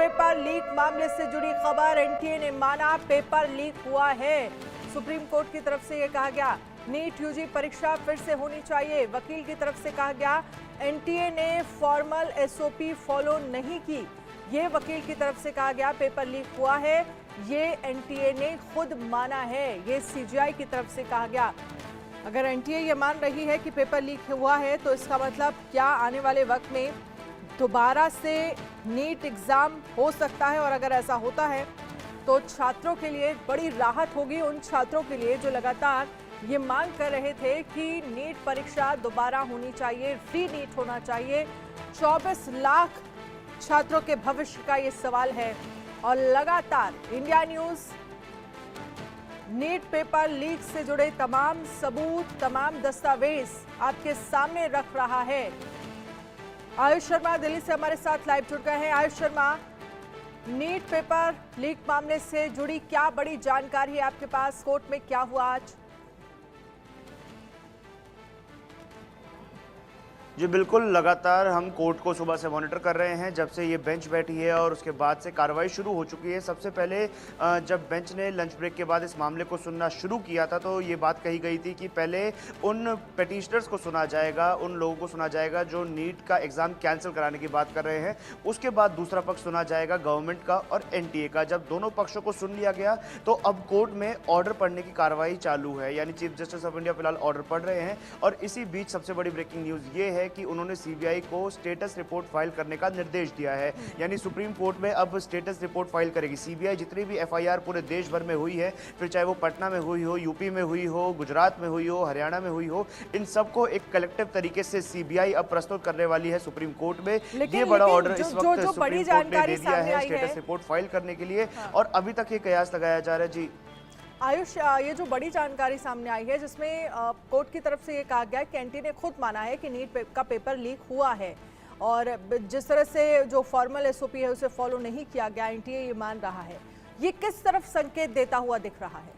Paper leak मामले से जुड़ी खबर, एनटीए ने माना पेपर लीक हुआ है। सुप्रीम कोर्ट की तरफ से यह कहा गया नीट यूजी परीक्षा फिर से होनी चाहिए। वकील की तरफ से कहा गया एनटीए ने फॉर्मल एसओपी फॉलो नहीं की। ये वकील की तरफ से कहा गया पेपर लीक हुआ है, ये एनटीए ने खुद माना है। ये सीजीआई की तरफ से कहा गया। अगर एनटीए ये मान रही है कि पेपर लीक हुआ है तो इसका मतलब क्या आने वाले वक्त में दोबारा से नीट एग्जाम हो सकता है? और अगर ऐसा होता है तो छात्रों के लिए बड़ी राहत होगी, उन छात्रों के लिए जो लगातार ये मांग कर रहे थे कि नीट परीक्षा दोबारा होनी चाहिए, फ्री नीट होना चाहिए। 24 लाख छात्रों के भविष्य का ये सवाल है और लगातार India News NEET paper leak से जुड़े तमाम सबूत, तमाम दस्तावेज आपके सामने रख रहा है। आयुष शर्मा दिल्ली से हमारे साथ लाइव जुड़ गए हैं। Ayush Sharma, NEET paper leak मामले से जुड़ी क्या बड़ी जानकारी है आपके पास? कोर्ट में क्या हुआ आज? जी बिल्कुल, लगातार हम कोर्ट को सुबह से मॉनिटर कर रहे हैं जब से ये बेंच बैठी है और उसके बाद से कार्रवाई शुरू हो चुकी है। सबसे पहले जब बेंच ने लंच ब्रेक के बाद इस मामले को सुनना शुरू किया था तो ये बात कही गई थी कि पहले उन पिटिशनर्स को सुना जाएगा, उन लोगों को सुना जाएगा जो नीट का एग्ज़ाम कैंसिल कराने की बात कर रहे हैं। उसके बाद दूसरा पक्ष सुना जाएगा गवर्नमेंट का और एनटीए का। जब दोनों पक्षों को सुन लिया गया तो अब कोर्ट में ऑर्डर पढ़ने की कार्रवाई चालू है, यानी चीफ जस्टिस ऑफ इंडिया फिलहाल ऑर्डर पढ़ रहे हैं। और इसी बीच सबसे बड़ी ब्रेकिंग न्यूज़ ये है कि उन्होंने सीबीआई को स्टेटस रिपोर्ट फाइल करने का निर्देश दिया है। यानी सुप्रीम कोर्ट में अब स्टेटस रिपोर्ट फाइल करेगी सीबीआई। जितनी भी एफआईआर पूरे देश भर में हुई है, फिर चाहे वो पटना में हुई हो, यूपी में हुई हो, गुजरात में हुई हो, हरियाणा में हुई हो, इन सबको एक कलेक्टिव तरीके से सीबीआई अब प्रस्तुत करने वाली है सुप्रीम कोर्ट में। ये बड़ा ऑर्डर इस वक्त सुप्रीम कोर्ट ने दे दिया है स्टेटस रिपोर्ट फाइल करने के लिए। और अभी तक ये कयास लगाया जा रहा है। जी आयुष, ये जो बड़ी जानकारी सामने आई है जिसमें कोर्ट की तरफ से ये कहा गया कि एनटीए ने खुद माना है कि नीट का पेपर लीक हुआ है और जिस तरह से जो फॉर्मल एसओपी है उसे फॉलो नहीं किया गया, एनटीए ये मान रहा है। ये किस तरफ संकेत देता हुआ दिख रहा है?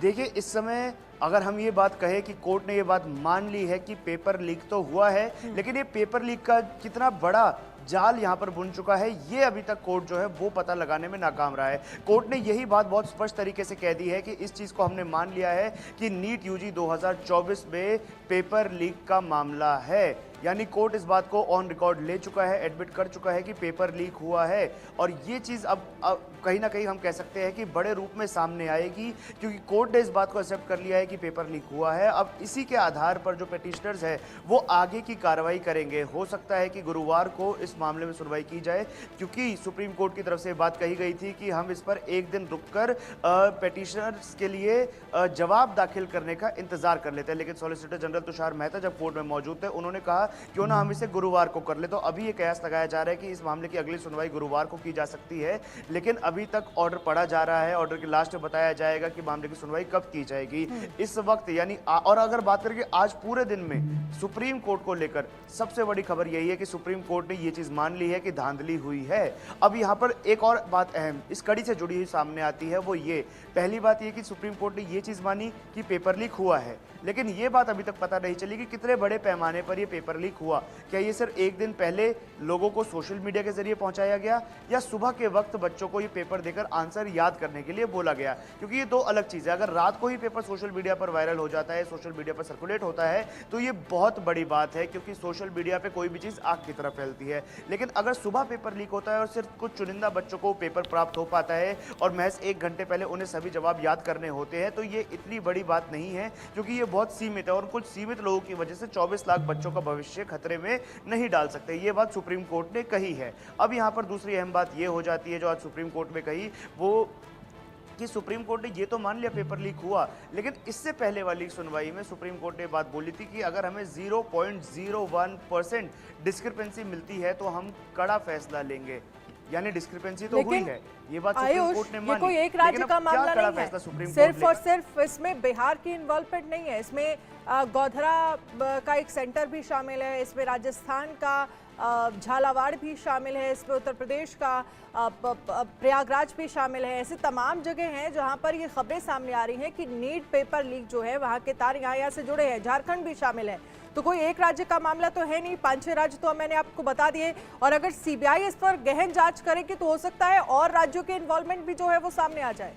देखिए, इस समय अगर हम ये बात कहें कि कोर्ट ने ये बात मान ली है कि पेपर लीक तो हुआ है, लेकिन ये पेपर लीक का कितना बड़ा जाल यहाँ पर बुन चुका है ये अभी तक कोर्ट जो है वो पता लगाने में नाकाम रहा है। कोर्ट ने यही बात बहुत स्पष्ट तरीके से कह दी है कि इस चीज़ को हमने मान लिया है कि नीट यूजी 2024 में पेपर लीक का मामला है। यानी कोर्ट इस बात को ऑन रिकॉर्ड ले चुका है, एडमिट कर चुका है कि पेपर लीक हुआ है। और ये चीज़ अब कहीं ना कहीं हम कह सकते हैं कि बड़े रूप में सामने आएगी, क्योंकि कोर्ट ने इस बात को एक्सेप्ट कर लिया है कि पेपर लीक हुआ है। अब इसी के आधार पर जो पिटिशनर्स है वो आगे की कार्रवाई करेंगे। हो सकता है कि गुरुवार को इस मामले में सुनवाई की जाए, क्योंकि सुप्रीम कोर्ट की तरफ से बात कही गई थी कि हम इस पर एक दिन रुककर पिटिशनर्स के लिए जवाब दाखिल करने का इंतजार कर लेते हैं। लेकिन सॉलिसिटर जनरल तुषार मेहता जब कोर्ट में मौजूद थे उन्होंने कहा क्यों ना हम इसे गुरुवार को कर ले। तो अभी ये कयास लगाया जा रहा है कि इस मामले की अगली सुनवाई गुरुवार को की जा सकती है, लेकिन अभी तक ऑर्डर पढ़ा जा रहा है। ऑर्डर के लास्ट में बताया जाएगा कि मामले की सुनवाई कब की जाएगी। इस वक्त यानी और अगर बात करें आज पूरे दिन में सुप्रीम कोर्ट को लेकर सबसे बड़ी खबर यही है कि सुप्रीम कोर्ट ने ये चीज मान ली है कि धांधली हुई है। अब यहाँ पर एक और बात अहम इस कड़ी से जुड़ी हुई सामने आती है, वो ये पहली बात ये कि सुप्रीम कोर्ट ने ये चीज मानी कि पेपर लीक हुआ है, लेकिन ये बात अभी तक पता नहीं चली कि कितने बड़े पैमाने पर ये पेपर लीक हुआ। क्या ये सिर्फ एक दिन पहले लोगों को सोशल मीडिया के जरिए पहुंचाया गया, या सुबह के वक्त बच्चों को ये पेपर देकर आंसर याद करने के लिए बोला गया? क्योंकि ये दो अलग चीज़ है। अगर रात को ही पेपर सोशल मीडिया पर वायरल हो जाता है, सोशल मीडिया पर सर्कुलेट होता है, तो ये बहुत बड़ी बात है, क्योंकि सोशल मीडिया पर कोई भी चीज़ आग की तरह फैलती है। लेकिन अगर सुबह पेपर लीक होता है और सिर्फ कुछ चुनिंदा बच्चों को पेपर प्राप्त हो पाता है और महज 1 घंटे पहले उन्हें सभी जवाब याद करने होते हैं, तो ये इतनी बड़ी बात नहीं है, क्योंकि ये बहुत सीमित है और कुछ सीमित लोगों की वजह से 24 लाख बच्चों का भविष्य खतरे में नहीं डाल सकते। ये बात सुप्रीम कोर्ट ने कही है। अब यहाँ पर दूसरी अहम बात ये हो जाती है जो आज सुप्रीम कोर्ट में कही, वो कि सुप्रीम कोर्ट ने ये तो मान लिया पेपर लीक हुआ, लेकिन इससे पहले वाली सुनवाई में सुप्रीम कोर्ट ने बात बोली थी कि अगर हमें 0.01% डिस्क्रिपेंसी मिलती है तो हम कड़ा फैसला लेंगे। यानी डिस्क्रिपेंसी तो हुई है, ये बात सुप्रीम कोर्ट ने मानी। ये कोई एक राज्य का मामला नहीं है, सिर्फ और सिर्फ इसमें बिहार की इन्वॉल्वमेंट नहीं है, इसमें गौधरा का एक सेंटर भी शामिल है, इसमें राजस्थान का झालावाड़ भी शामिल है, इसमें उत्तर प्रदेश का प्रयागराज भी शामिल है। ऐसे तमाम जगह हैं जहां पर ये खबरें सामने आ रही हैं कि नीट पेपर लीक जो है वहां के तार यहाँ से जुड़े हैं, झारखंड भी शामिल है। तो कोई एक राज्य का मामला तो है नहीं, 5-6 राज्य तो मैंने आपको बता दिए। और अगर सीबीआई इस पर गहन जांच करेगी तो हो सकता है और राज्यों के इन्वॉल्वमेंट भी जो है वो सामने आ जाए।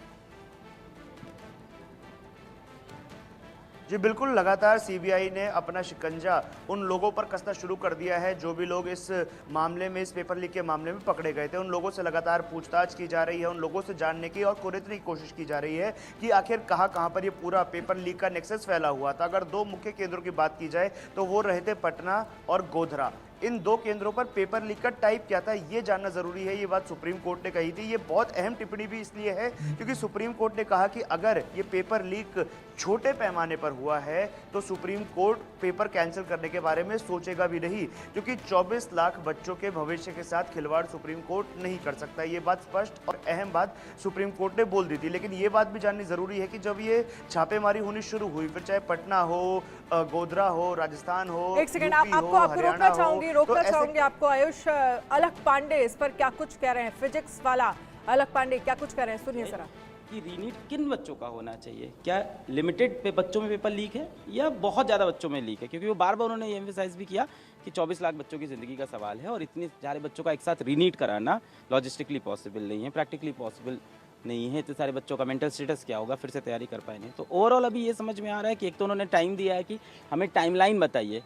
जी बिल्कुल, लगातार सीबीआई ने अपना शिकंजा उन लोगों पर कसना शुरू कर दिया है जो भी लोग इस मामले में, इस पेपर लीक के मामले में पकड़े गए थे। उन लोगों से लगातार पूछताछ की जा रही है, उन लोगों से जानने की और कुरेदने की कोशिश की जा रही है कि आखिर कहाँ पर ये पूरा पेपर लीक का नेक्सस फैला हुआ था। अगर दो मुख्य केंद्रों की बात की जाए तो वो रहे थे पटना और गोधरा। इन दो केंद्रों पर पेपर लीक का टाइप क्या था ये जानना जरूरी है। ये बात सुप्रीम कोर्ट ने कही थी। ये बहुत अहम टिप्पणी भी इसलिए है क्योंकि सुप्रीम कोर्ट ने कहा कि अगर ये पेपर लीक छोटे पैमाने पर हुआ है तो सुप्रीम कोर्ट पेपर कैंसिल करने के बारे में सोचेगा भी नहीं, क्योंकि 24 लाख बच्चों के भविष्य के साथ खिलवाड़ सुप्रीम कोर्ट नहीं कर सकता। ये बात स्पष्ट और अहम बात सुप्रीम कोर्ट ने बोल दी थी। लेकिन ये बात भी जाननी जरूरी है कि जब ये छापेमारी होनी शुरू हुई, फिर चाहे पटना हो, गोधरा हो, राजस्थान हो, एक सेकंड, यूपी आपको हो, हरियाणा हो, रोकना तो चाहूंगी आपको। आयुष, अलख पांडे इस पर क्या कुछ कह रहे हैं? फिजिक्स वाला अलख पांडे क्या कुछ कह रहे हैं, सुनिए जरा। कि रीनीट किन बच्चों का होना चाहिए? क्या लिमिटेड पे बच्चों में पेपर लीक है या बहुत ज़्यादा बच्चों में लीक है? क्योंकि वो बार बार उन्होंने ये एम्फेसाइज भी किया कि 24 लाख बच्चों की ज़िंदगी का सवाल है और इतने सारे बच्चों का एक साथ रीनीट कराना लॉजिस्टिकली पॉसिबल नहीं है, प्रैक्टिकली पॉसिबल नहीं है। इतने सारे बच्चों का मेंटल स्टेटस क्या होगा, फिर से तैयारी कर पाएंगे? तो ओवरऑल अभी ये समझ में आ रहा है कि एक तो उन्होंने टाइम दिया है कि हमें टाइमलाइन बताइए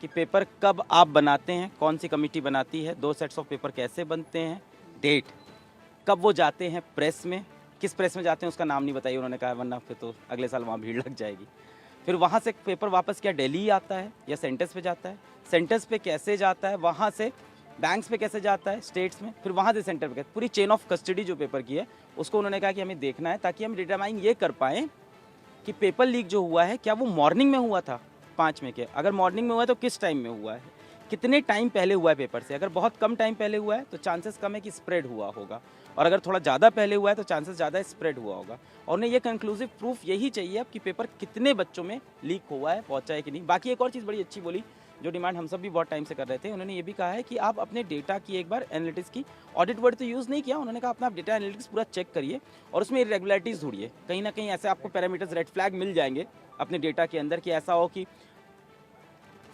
कि पेपर कब आप बनाते हैं, कौन सी कमेटी बनाती है, 2 सेट्स ऑफ पेपर कैसे बनते हैं, डेट कब वो जाते हैं प्रेस में, किस प्रेस में जाते हैं उसका नाम नहीं बताइए उन्होंने कहा, वरना फिर तो अगले साल वहाँ भीड़ लग जाएगी। फिर वहाँ से पेपर वापस क्या दिल्ली आता है या सेंटर्स पे जाता है, सेंटर्स पे कैसे जाता है, वहाँ से बैंक्स पे कैसे जाता है स्टेट्स में, फिर वहाँ से सेंटर पे कैसे, पूरी चेन ऑफ कस्टडी जो पेपर की है उसको उन्होंने कहा कि हमें देखना है ताकि हम डिटरमाइन ये कर पाएँ कि पेपर लीक जो हुआ है क्या वो मॉर्निंग में हुआ था 5 में के, अगर मॉर्निंग में हुआ है तो किस टाइम में हुआ है, कितने टाइम पहले हुआ है पेपर से। अगर बहुत कम टाइम पहले हुआ है तो चांसेस कम है कि स्प्रेड हुआ होगा, और अगर थोड़ा ज़्यादा पहले हुआ है तो चांसेस ज़्यादा स्प्रेड हुआ होगा। और उन्हें ये कंक्लूसिव प्रूफ यही चाहिए अब कि पेपर कितने बच्चों में लीक हुआ है, पहुंचा है कि नहीं। बाकी एक और चीज़ बड़ी अच्छी बोली जो डिमांड हम सब भी बहुत टाइम से कर रहे थे, उन्होंने ये भी कहा है कि आप अपने डेटा की एक बार एनालिटिक्स की, ऑडिट वर्ड तो यूज़ नहीं किया, उन्होंने कहा अपना आप डेटा एनालिटिक्स पूरा चेक करिए और उसमें इरेगुलरिटीज़ ढूंढिए। कहीं ना कहीं ऐसे आपको पैरामीटर्स, रेड फ्लैग मिल जाएंगे अपने डेटा के अंदर कि ऐसा हो कि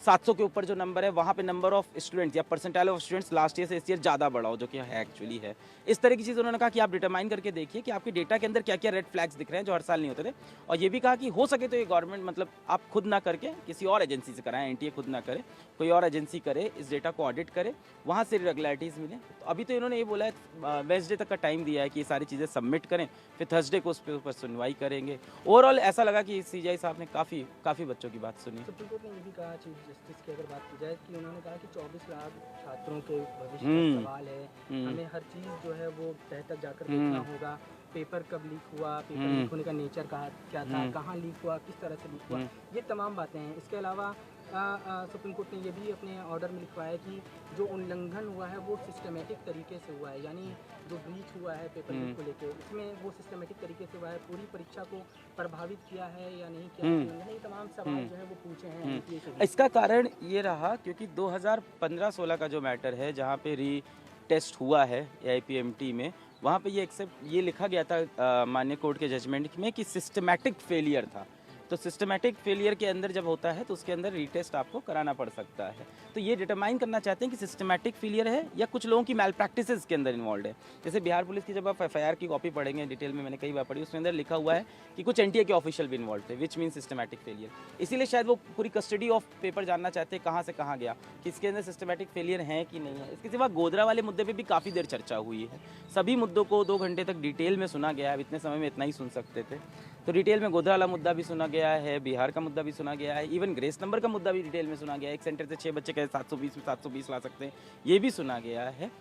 700 के ऊपर जो नंबर है वहाँ पे नंबर ऑफ स्टूडेंट्स या percentile of students last year से इस ईयर ज़्यादा बढ़ा हो, जो कि है एक्चुअली है। इस तरह की चीज़ उन्होंने कहा कि आप डिटरमाइन करके देखिए कि आपके डेटा के अंदर क्या क्या रेड फ्लैग्स दिख रहे हैं जो हर साल नहीं होते थे। और ये भी कहा कि हो सके तो ये गवर्नमेंट मतलब आप खुद ना करके किसी और एजेंसी से कराएं, एनटीए खुद ना करे, कोई और एजेंसी करे, इस डेटा को ऑडिट करे, वहाँ से रेगुलरिटीज़ मिले। तो अभी तो इन्होंने ये बोला है वेडनेसडे तक का टाइम दिया है कि ये सारी चीज़ें सबमिट करें, फिर थर्सडे को उस पर ऊपर सुनवाई करेंगे। ओवरऑल ऐसा लगा कि सीजीआई साहब ने काफ़ी बच्चों की बात सुनी। सुप्रीम कोर्ट ने ये भी कहा, चीफ जस्टिस की अगर बात की जाए, कि उन्होंने कहा कि 24 लाख छात्रों के भविष्य का सवाल है, हमें हर चीज़ जो है वो तह तक जाकर देखना होगा। पेपर कब लीक हुआ, पेपर लीक होने का नेचर क्या था, कहाँ लीक हुआ, किस तरह से लीक हुआ, ये तमाम बातें हैं। इसके अलावा सुप्रीम कोर्ट ने ये भी अपने ऑर्डर में लिखवाया है कि जो उल्लंघन हुआ है वो सिस्टमेटिक तरीके से हुआ है, यानी जो ब्रीच हुआ है पेपर लीक को लेकर, इसमें वो सिस्टमेटिक तरीके से हुआ है, पूरी परीक्षा को प्रभावित किया है या नहीं किया है, ये तमाम सवाल जो है वो पूछे हैं। इसका कारण ये रहा क्योंकि 2015-16 का जो मैटर है जहाँ पे री टेस्ट हुआ है AIPMT में, वहाँ पे ये लिखा गया था माननीय कोर्ट के जजमेंट में कि सिस्टमैटिक फेलियर था। तो सिस्टमैटिक फेलियर के अंदर जब होता है तो उसके अंदर रीटेस्ट आपको कराना पड़ सकता है। तो ये डिटरमाइन करना चाहते हैं कि सिस्टमैटिक फेलियर है या कुछ लोगों की मैल प्रैक्टिसेस के अंदर इन्वॉल्व है। जैसे बिहार पुलिस की जब आप FIR की कॉपी पढ़ेंगे डिटेल में, मैंने कई बार पढ़ी, उसके अंदर लिखा हुआ है कि कुछ NTA के ऑफिशियल भी इन्वॉल्व थे, विच मीन सिस्टमैटिक फेलियर। इसीलिए शायद वो पूरी कस्टडी ऑफ पेपर जानना चाहते हैं कहाँ से कहाँ गया, कि इसके अंदर सिस्टमैटिक फेलियर है कि नहीं है। इसके सिवा गोधरा वाले मुद्दे पर भी काफ़ी देर चर्चा हुई है। सभी मुद्दों को 2 घंटे तक डिटेल में सुना गया है। अब इतने समय में इतना ही सुन सकते थे, तो डिटेल में गोधरा वाला मुद्दा भी सुना गया है, बिहार का मुद्दा भी सुना गया है, इवन ग्रेस नंबर का मुद्दा भी डिटेल में सुना गया है। एक सेंटर से 6 बच्चे कैसे 720 में 720 ला सकते हैं, ये भी सुना गया है।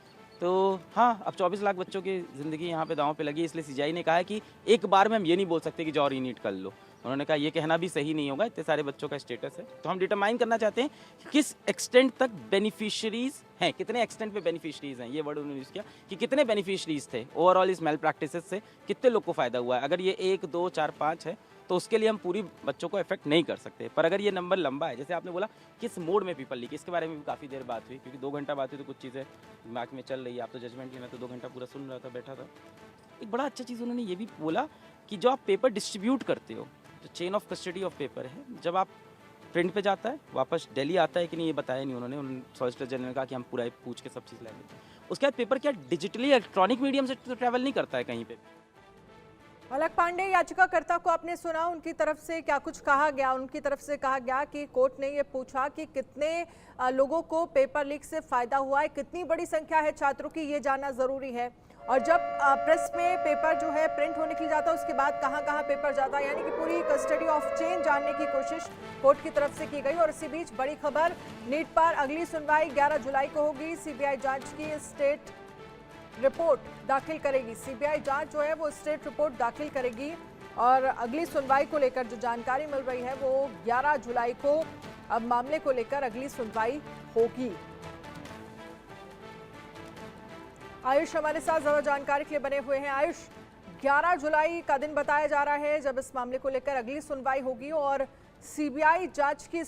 तो हाँ, अब 24 लाख बच्चों की ज़िंदगी यहाँ पे दांव पे लगी, इसलिए सीजीआई ने कहा है कि एक बार में हम ये नहीं बोल सकते कि जाओ रीनीट कर लो। उन्होंने कहा ये कहना भी सही नहीं होगा, इतने सारे बच्चों का स्टेटस है, तो हम डिटरमाइन करना चाहते हैं कि किस एक्सटेंट तक बेनिफिशरीज हैं, कितने एक्सटेंट पे बेनिफिशरीज हैं, ये वर्ड उन्होंने यूज़ किया कि कितने बेनिफिशरीज थे ओवरऑल इस मेल प्रैक्टिसेस से, कितने लोग को फ़ायदा हुआ है। अगर ये 1, 2, 4, 5 है तो उसके लिए हम पूरी बच्चों को इफेक्ट नहीं कर सकते, पर अगर ये नंबर लंबा है, जैसे आपने बोला किस मोड में पेपर लीक, इसके बारे में भी काफ़ी देर बात हुई, क्योंकि 2 घंटा बात हुई तो कुछ चीज़ें दिमाग में चल रही है। आप तो जजमेंट लेना तो 2 घंटा पूरा सुन रहा था, बैठा था। एक बड़ा अच्छा चीज़ उन्होंने ये भी बोला कि जो आप पेपर डिस्ट्रीब्यूट करते हो, जो chain of custody of paper है, जब आप प्रिंट पे जाता है, वापस दिल्ली आता है कि नहीं ये बताया नहीं उन्होंने। सॉलिसिटर जनरल ने कहा कि हम पूरा पूछ के सब चीज़ लाएंगे। उसके बाद पेपर क्या डिजिटली इलेक्ट्रॉनिक मीडियम से तो ट्रैवल नहीं करता है कहीं पे। अलक पांडे, याचिकाकर्ता को आपने सुना, उनकी तरफ से क्या कुछ कहा गया? उनकी तरफ से कहा गया कि कोर्ट ने ये पूछा कि कितने लोगों को पेपर लीक से फायदा हुआ है, कितनी बड़ी संख्या है छात्रों की, ये जानना जरूरी है। और जब प्रेस में पेपर जो है प्रिंट होने के लिए जाता है, उसके बाद कहाँ कहाँ पेपर जाता है, यानी कि पूरी कस्टडी ऑफ चेन जानने की कोशिश कोर्ट की तरफ से की गई। और इसी बीच बड़ी खबर, नीट पर अगली सुनवाई 11 जुलाई को होगी। सीबीआई जांच की स्टेट रिपोर्ट दाखिल करेगी। सीबीआई जांच जो है वो स्टेट रिपोर्ट दाखिल करेगी और अगली सुनवाई को लेकर जो जानकारी मिल रही है वो 11 जुलाई को अब मामले को लेकर अगली सुनवाई होगी। आयुष हमारे साथ ज्यादा जानकारी के लिए बने हुए हैं। आयुष, 11 जुलाई का दिन बताया जा रहा है जब इस मामले को लेकर अगली सुनवाई होगी और सीबीआई जांच की